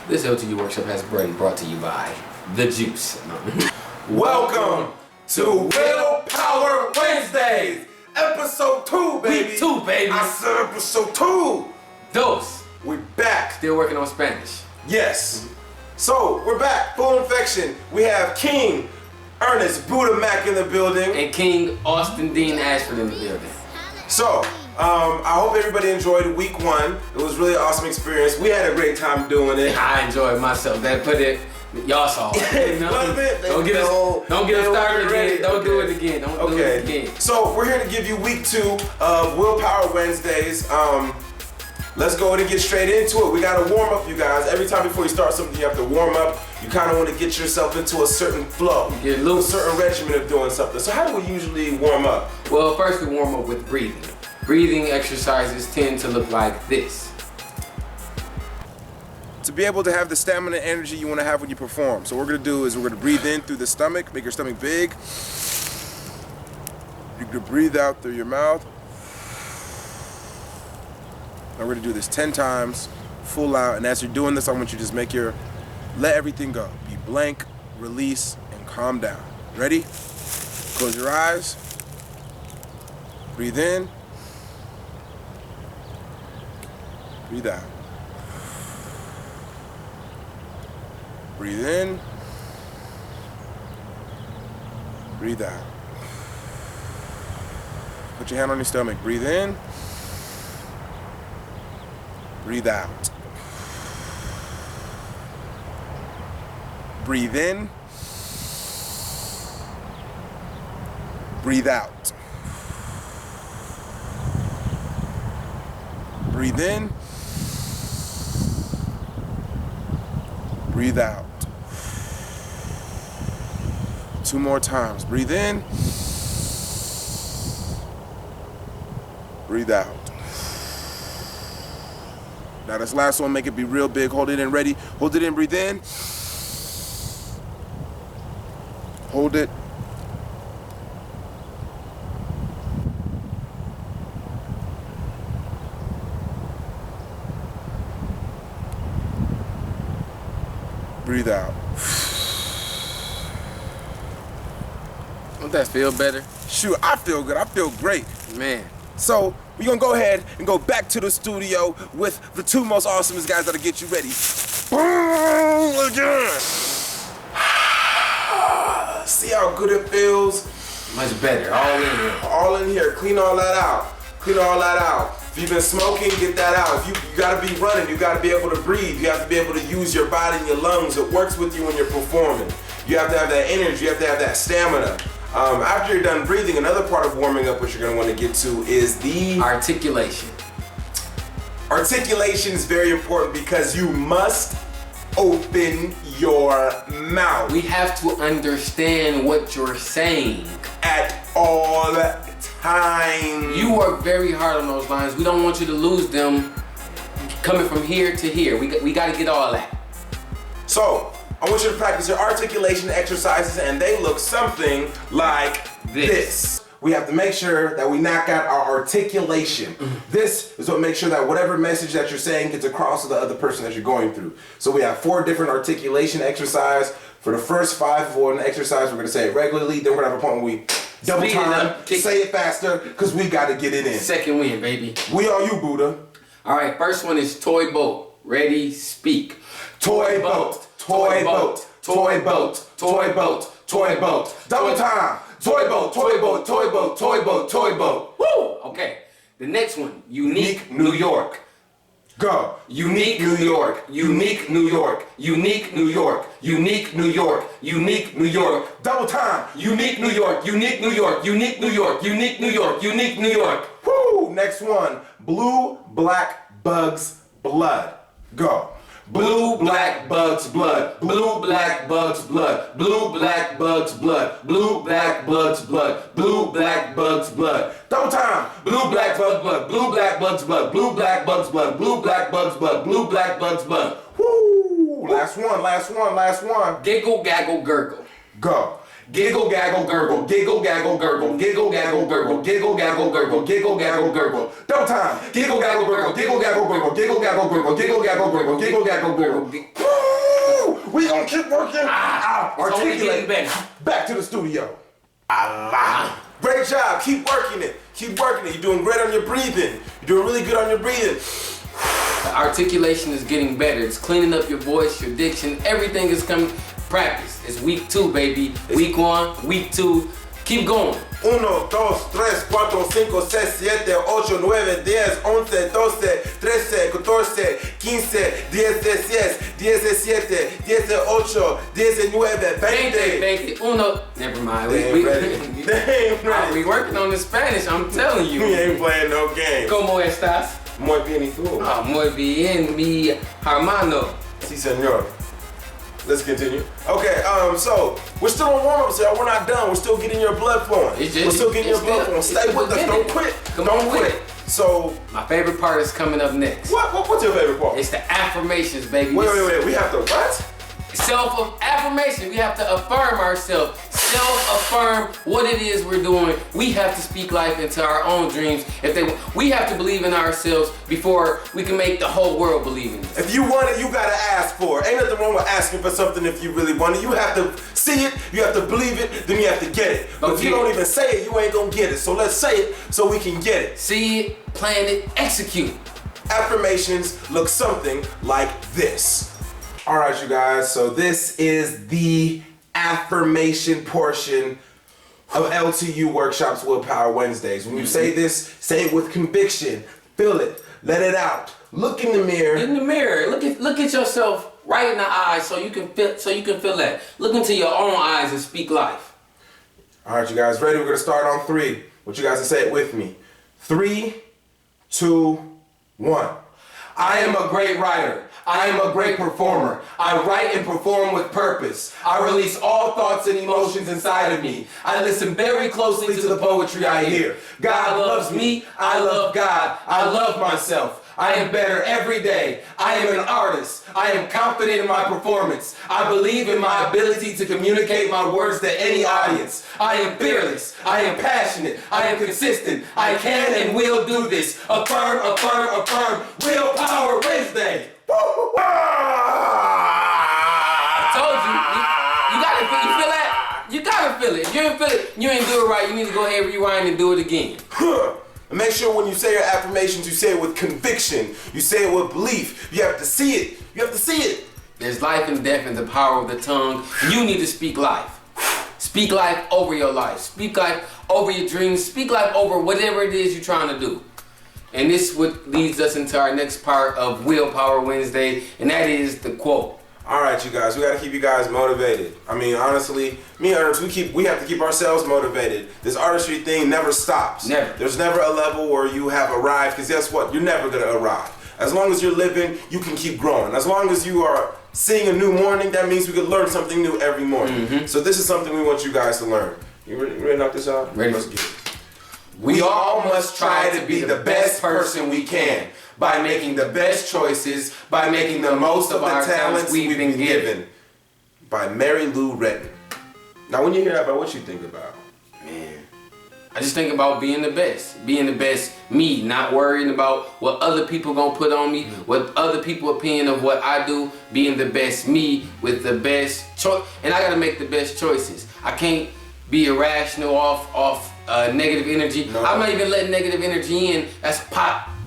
This LTU workshop has been brought to you by The Juice. Welcome to Willpower Wednesdays, episode 2, baby. Week 2, baby. I said episode 2. Dos. We're back. Still working on Spanish. Yes. So we're back. Full infection. We have King Ernest Buddah MACK in the building. And King Austin Dean Ashford in the building. So, I hope everybody enjoyed week 1. It was really an awesome experience. We had a great time doing it. I enjoyed myself. That put it. Y'all saw it. You know? Don't get us started again. Don't do it again. Don't do it again. So we're here to give you week 2 of Willpower Wednesdays. Let's go ahead and get straight into it. We got to warm up, you guys. Every time before you start something, you have to warm up. You kind of want to get yourself into a certain flow, Get loose. a certain regimen of doing something. So how do we usually warm up? Well, first we warm up with breathing. Breathing exercises tend to look like this. To be able to have the stamina and energy you want to have when you perform. So what we're going to do is we're going to breathe in through the stomach, make your stomach big. You can breathe out through your mouth. Now we're going to do this 10 times, full out, and as you're doing this, I want you to just let everything go. Be blank, release, and calm down. Ready? Close your eyes. Breathe in. Breathe out. Breathe in. Breathe out. Put your hand on your stomach. Breathe in. Breathe out. Breathe in. Breathe out. Breathe in. Breathe out. 2 more times. Breathe in. Breathe out. Now this last one, make it be real big. Hold it in, ready. Hold it in, breathe in. Hold it. Breathe out. Don't that feel better? Shoot, I feel good. I feel great. Man. So we're gonna go ahead and go back to the studio with the 2 most awesomest guys that'll get you ready. Boom! Again. See how good it feels? Much better. All in here. All in here. Clean all that out. Clean all that out. If you've been smoking, get that out. If you gotta be running, you gotta be able to breathe. You have to be able to use your body and your lungs. It works with you when you're performing. You have to have that energy. You have to have that stamina. After you're done breathing, another part of warming up, which you're gonna want to get to, is the articulation. Articulation is very important because you must open your mouth. We have to understand what you're saying At all times. You work very hard on those lines. We don't want you to lose them coming from here to here. We got to get all that. So, I want you to practice your articulation exercises, and they look something like this. We have to make sure that we knock out our articulation. This is what makes sure that whatever message that you're saying gets across to the other person that you're going through. So we have 4 different articulation exercises. For the first 5 for an exercise, we're gonna say it regularly. Then we're gonna have a point where we double time, say it faster, because we gotta get it in. Second win, baby. We are you, Buddha. All right, first one is toy boat. Ready, speak. Toy boat. Toy boat, toy boat, toy boat, toy boat. Double time. Toy boat, toy boat, toy boat, toy boat, toy boat. Woo! Okay. The next one, unique New York. Go. Unique New York. Unique New York. Unique New York. Unique New York. Unique New York. Double time. Unique New York. Unique New York. Unique New York. Unique New York. Unique New York. Woo! Next one. Blue, black, bugs, blood. Go. Blue, black, bugs, blood. Blue, black, bugs, blood. Blue, black, bugs, blood. Blue, black, bugs, blood. Blue, black, bugs, blood. Double time. Blue, black, bugs, blood. Blue, black, bugs, blood. Blue, black, bugs, blood. Blue, black, bugs, blood. Blue, black, bugs, blood. Woo! Last one, last one, last one. Giggle, gaggle, gurgle. Go. Giggle, gaggle, gurgle, giggle, gaggle, gurgle, giggle, gaggle, gurgle, giggle, gaggle, gurgle, giggle, gaggle, gurgle. Double time. Giggle, gaggle, gurgle, giggle, gaggle, gurgle, giggle, gaggle, gurgle, giggle, gaggle, gurgle, giggle, gaggle, gurgle. We gonna keep working. It's only getting better. Back to the studio. Great job. Keep working it. Keep working it. You're doing great on your breathing. You're doing really good on your breathing. The articulation is getting better. It's cleaning up your voice, your diction. Everything is coming. Practice. It's week 2, baby. Week 1, week 2. Keep going. 1, 2, 3, 4, 5, 6, 7, 8, 9, 10, 11, 12, 13, 14, 15, 16, 17, 18, 19, 20. Never mind. They ain't ready. They ain't ready. We working on the Spanish, I'm telling you. We ain't playing no games. ¿Cómo estás? Muy bien, ¿y tú? Muy bien, mi hermano. Si, senor. Let's continue. Okay, so we're still on warm-ups, y'all. We're not done. We're still getting your blood flowing. We're still getting your blood flowing. Stay with us. Don't quit. Don't quit. So my favorite part is coming up next. What's your favorite part? It's the affirmations, baby. Wait. We have to what? Self-affirmation. We have to affirm ourselves. Self-affirm what it is we're doing. We have to speak life into our own dreams. We have to believe in ourselves before we can make the whole world believe in us. If you want it, you gotta ask for it. Ain't nothing wrong with asking for something if you really want it. You have to see it, you have to believe it, then you have to get it. But if you don't even say it, you ain't gonna get it. So let's say it so we can get it. See it, plan it, execute. Affirmations look something like this. All right, you guys, so this is the affirmation portion of LTU Workshops Willpower Wednesdays. When you say this, say it with conviction. Feel it, let it out. Look in the mirror. In the mirror, look at yourself right in the eyes so you can feel that. Look into your own eyes and speak life. All right, you guys, ready? We're gonna start on 3. Want you guys to say it with me. 3, 2, 1. I am a great writer. I am a great performer. I write and perform with purpose. I release all thoughts and emotions inside of me. I listen very closely to the poetry I hear. God loves me. I love God. I love myself. I am better every day. I am an artist. I am confident in my performance. I believe in my ability to communicate my words to any audience. I am fearless. I am passionate. I am consistent. I can and will do this. Affirm, affirm, affirm. Willpower Wednesday. I told you. You feel that? You gotta feel it. If you didn't feel it, you ain't do it right. You need to go ahead, rewind, and do it again. And make sure when you say your affirmations, you say it with conviction. You say it with belief. You have to see it. You have to see it. There's life and death in the power of the tongue. You need to speak life. Speak life over your life. Speak life over your dreams. Speak life over whatever it is you're trying to do. And this is what leads us into our next part of Willpower Wednesday, and that is the quote. All right, you guys, we got to keep you guys motivated. I mean, honestly, me and Ernest, we have to keep ourselves motivated. This artistry thing never stops. Never. There's never a level where you have arrived, because guess what? You're never going to arrive. As long as you're living, you can keep growing. As long as you are seeing a new morning, that means we can learn something new every morning. So this is something we want you guys to learn. You ready to knock this out? Ready. Let's get it. We all must try to be the best person we can by making the best choices, by making the most of our talents we've been given. By Mary Lou Retton. Now when you hear that, what you think about? Man, I just think about being the best me, not worrying about what other people gonna put on me, what other people opinion of what I do, being the best me with the best choice, and I gotta make the best choices. I can't be irrational off negative energy. No. I'm not even letting negative energy in. That's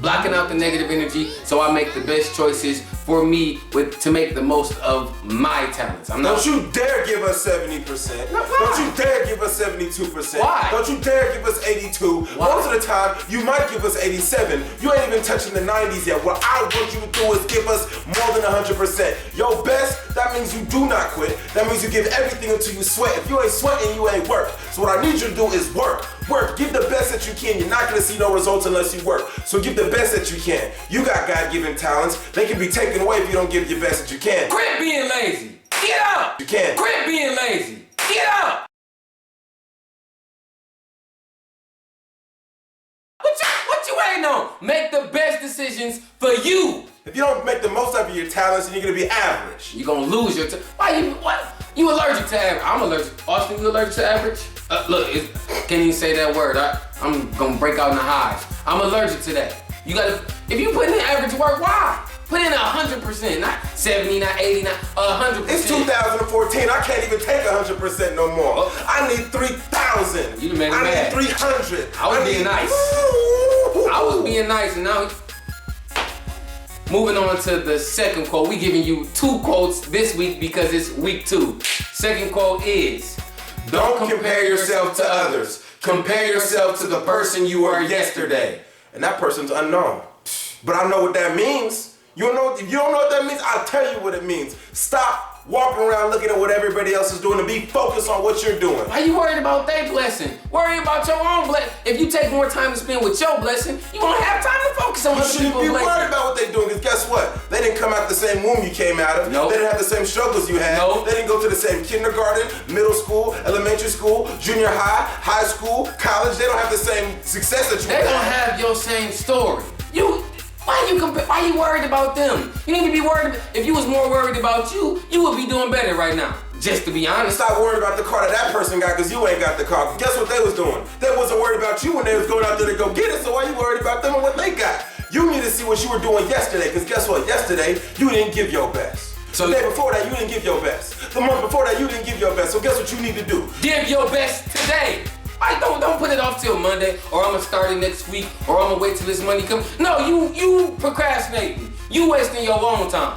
blocking out the negative energy, so I make the best choices for me to make the most of my talents. Don't you dare give us 70%. No, don't you dare give us 72%. Why? Don't you dare give us 82. Why? Most of the time, you might give us 87. You ain't even touching the 90s yet. What I want you to do is give us more than 100%. Your best, that means you do not quit. That means you give everything until you sweat. If you ain't sweating, you ain't work. So what I need you to do is work. Work. Give the best that you can. You're not going to see no results unless you work. So give the best that you can. You got God-given talents. They can be taken away if you don't give your best that you can. Quit being lazy. Get up. You can. Quit being lazy. Get up. What you waiting on? Make the best decisions for you. If you don't make the most out of your talents, then you're going to be average. You're going to lose your what? You allergic to average. I'm allergic. Austin, you allergic to average? Look, can't even say that word. I'm going to break out in the hives. I'm allergic to that. If you put in average work, why? Put in 100%, not 70, not 80, not 100%. It's 2014. I can't even take 100% no more. Oh. I need 3,000. You done made it I mad. need 300. I was being nice. I was being nice, and now moving on to the second quote. We giving you 2 quotes this week because it's week 2. Second quote is, Don't compare yourself to others. Compare yourself to the person you were yesterday. And that person's unknown. But I know what that means. If you don't know what that means, I'll tell you what it means. Stop walking around looking at what everybody else is doing and be focused on what you're doing. why you worried about their blessing? Worry about your own blessing. If you take more time to spend with your blessing, you won't have time to focus on You other shouldn't people's be worried blessing. about what they're doing, because guess what? They didn't come out the same womb you came out of. Nope. They didn't have the same struggles you had. Nope. They didn't go to the same kindergarten, middle school, elementary school, junior high, high school, college. They don't have the same success that you They had. don't have your same story. Why you worried about them? You need to be worried. If you was more worried about you, you would be doing better right now. Just to be honest. Stop worrying about the car that person got, because you ain't got the car. Guess what they was doing? They wasn't worried about you when they was going out there to go get it, so why you worried about them and what they got? You need to see what you were doing yesterday, because guess what? Yesterday, you didn't give your best. So- the day before that, you didn't give your best. The month before that, you didn't give your best. So guess what you need to do? Give your best today. Don't put it off till Monday, or I'm gonna start it next week, or I'm gonna wait till this money comes. No, you procrastinating. You wasting your own time.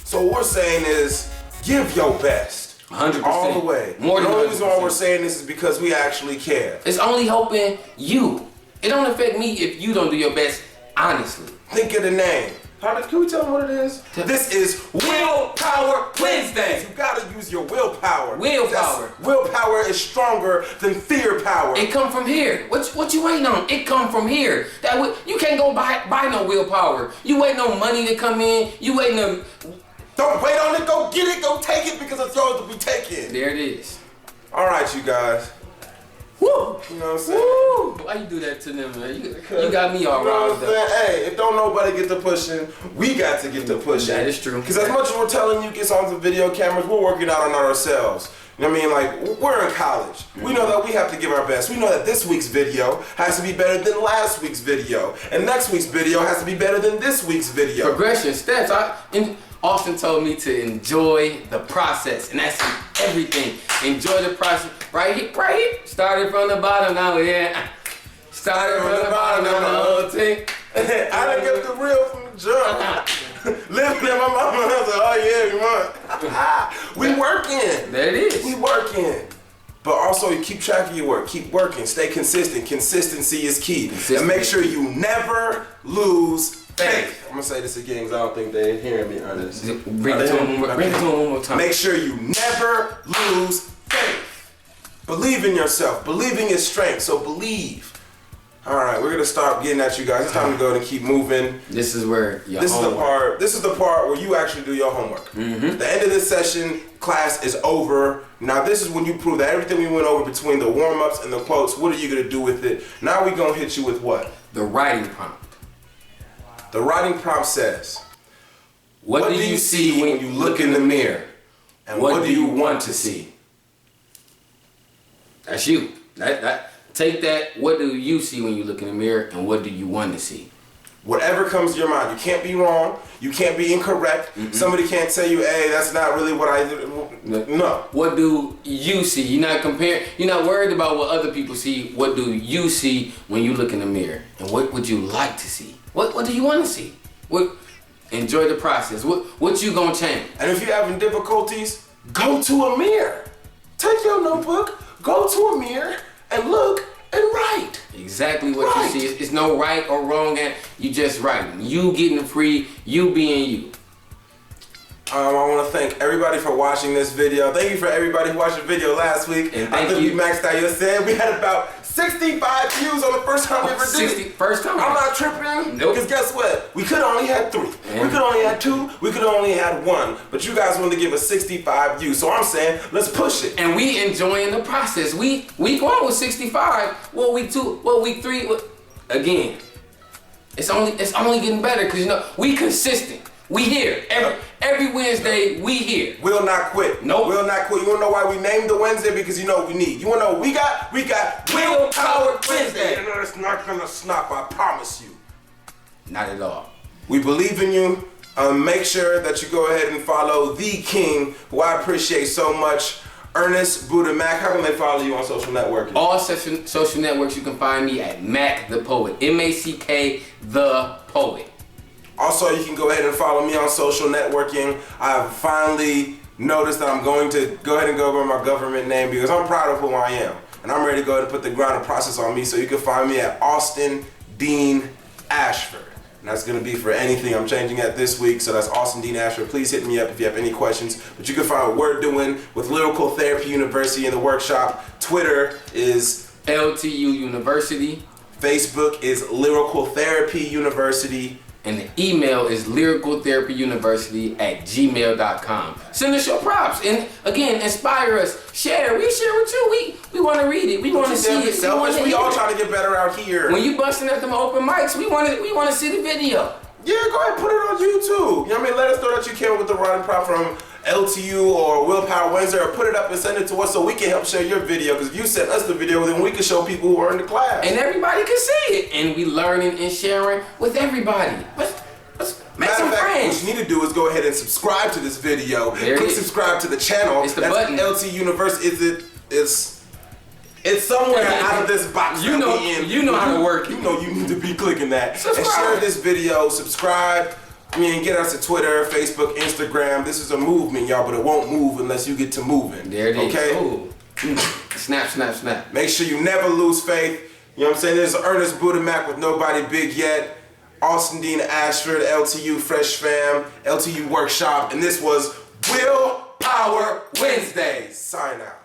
So what we're saying is, give your best. 100%. All the way. More than the only reason why 100%. we're saying this is because we actually care. It's only helping you. It don't affect me if you don't do your best, honestly. Think of the name. Can we tell them what it is? This is Willpower Wednesday. You gotta use your willpower. Willpower. Willpower is stronger than fear power. It come from here. What you waiting on? It come from here. You can't go buy no willpower. You waiting on money to come in. You waiting on. Don't wait on it. Go get it. Go take it, because it's yours to be taken. There it is. All right, you guys. Woo! You know what I'm saying? Woo! Why you do that to them, man? You got me all You know riled what I'm up. saying? Hey, if don't nobody get to pushing, we got to get to pushing. That is true. Because as much as we're telling you get on the video cameras, we're working out on ourselves. You know what I mean? Like, we're in college. We know that we have to give our best. We know that this week's video has to be better than last week's video. And next week's video has to be better than this week's video. Progression, steps. Austin told me to enjoy the process, and that's everything. Enjoy the process. Right here. Started from the bottom, now yeah. Started from the bottom, now the whole thing. I done get the real from the jump. Living in my mama, I was like, oh yeah, we working. There it is. We working. But also, you keep track of your work. Keep working. Stay consistent. Consistency is key. And make sure you never lose faith. I'm gonna say this again because I don't think they're hearing me, Ernest. Bring it to him one more time. Make sure you never lose faith. Believe in yourself. Believe in your strength. So believe. All right, we're gonna start getting at you guys. It's time to go and keep moving. This is where your This homework. is the part where you actually do your homework. At the end of this session, class is over. Now this is when you prove that everything we went over between the warm-ups and the quotes, what are you gonna do with it? Now we're gonna hit you with what? The writing prompt. The writing prompt says, What do you see when you look in the mirror? and what do you want to see? That's you. Take that. What do you see when you look in the mirror, and what do you want to see? Whatever comes to your mind. You can't be wrong. You can't be incorrect. Somebody can't tell you, hey, that's not really what I do. No. What do you see? You're not comparing. You're not worried about what other people see. What do you see when you look in the mirror? And what would you like to see? What do you want to see? Enjoy the process. What you gonna change? And if you're having difficulties, go to a mirror. Take your notebook, go to a mirror, and look and write. Exactly what you see. It's no right or wrong. And you just writing. You getting free. You being you. I want to thank everybody for watching this video. Thank you for everybody who watched the video last week. And I thank think you. we maxed out your set. We had about 65 views on the first time we ever did it. First time. I'm not tripping. Nope. Because guess what? We could have only had 3. Yeah. We could only had 2. We could only had 1. But you guys wanted to give us 65 views. So I'm saying, let's push it. And we enjoying the process. Week 1 was 65. Well, week 2. Well, week 3. Again, it's only getting better because we consistent. We here every Wednesday. We here. Will not quit. Nope. Will not quit. You wanna know why we named the Wednesday? Because you know what we need. You wanna know what we got? We got Willpower Wednesday. And it's not gonna stop, I promise you. Not at all. We believe in you. Make sure that you go ahead and follow the king, who I appreciate so much, Ernest Buddah MACK. How can they follow you on social networking? All social networks, you can find me at Mack the Poet. M-A-C-K the Poet. Also, you can go ahead and follow me on social networking. I've finally noticed that I'm going to go ahead and go over my government name because I'm proud of who I am. And I'm ready to go ahead and put the ground of process on me, so you can find me at Austin Dean Ashford. And that's going to be for anything I'm changing at this week. So that's Austin Dean Ashford. Please hit me up if you have any questions. But you can find what we're doing with Lyrical Therapy University in the workshop. Twitter is LTUniversity. Facebook is Lyrical Therapy University. And the email is lyricaltherapyuniversity@gmail.com. Send us your props. And again, inspire us. Share. We share with you. We want to read it. We want to see it. We all trying to get better out here. When you busting at them open mics, we want to see the video. Yeah, go ahead and put it on YouTube. You know what I mean? Let us know that you came up with the writing prop from LTU or WILLPOWERWEDS, or put it up and send it to us so we can help share your video. Because if you send us the video, then we can show people who are in the class. And everybody can see it. And we learning and sharing with everybody. Let's make some friends. What you need to do is go ahead and subscribe to this video. Click subscribe to the channel. It's the button. LTUniversity. It's somewhere out of this box. You know how to work it. You know you need to be clicking that. Subscribe. And share this video. Subscribe. Get us to Twitter, Facebook, Instagram. This is a movement, y'all, but it won't move unless you get to moving. There it is. Okay? Ooh. Snap, snap, snap. Make sure you never lose faith. You know what I'm saying? There's Ernest Buddah MACK with nobody big yet. Austin Dean Ashford, LTU Fresh Fam, LTU Workshop, and this was Will Power Wednesdays. Sign out.